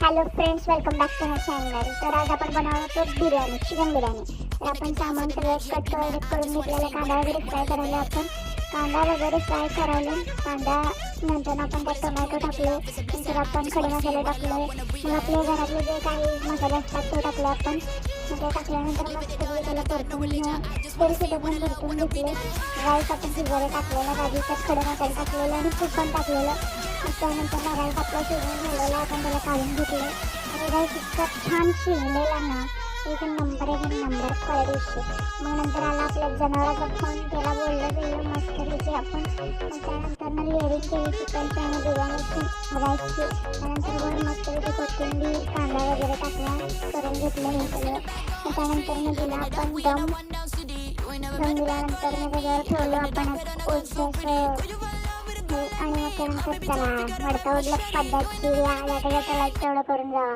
Hello friends, welcome back to my channel. तर आज आपण बनवणार आहोत बिर्याणी, चिकन बिर्याणी. तर आपण सामान सगळं कट करून घेतलेलं. कांदा वगैरे फ्राय करायला आपण कांदा वगैरे फ्राय करायला कांदा नंतर आपण त्यात टोमॅटो टाकले. नंतर आपण खडे मसाले टाकले. मग आपल्या घरातले जे काही मसाले असतात ते टाकले आपण. मग ते टाकल्यानंतर मस्त त्याला परतून तेल सुद्धा पण परतून घेतले. राईस आपण शिजायला टाकलेला, राजी त्यात खडे मसाले टाकलेलं आणि तूप पण टाकलेलं. त्यानंतर राईस आपला शिजून झालेला आपण त्याला काढून घेतलं. आणि राईस इतका छान शिजलेला ना, एक नंबर क्वालिटी. मग नंतर आला आपल्या जनावराचा फोन, त्याला बोललं गेलं मस्त त्याची आपण. मग त्यानंतर ना लेअरिंग केली चिकनची आणि बिर्याणीची राईसची. त्यानंतर वर मस्त त्याची कोथिंबीर कांदा वगैरे टाकला करून घेतलं हे सगळं. मग त्यानंतर मग दिला आपण दम दिल्यानंतर मग त्याच्यावर ठेवलं आपण आणि मग त्यानंतर त्याला मडका उडला पद्धतशीर. या त्याला तेवढं करून जावा.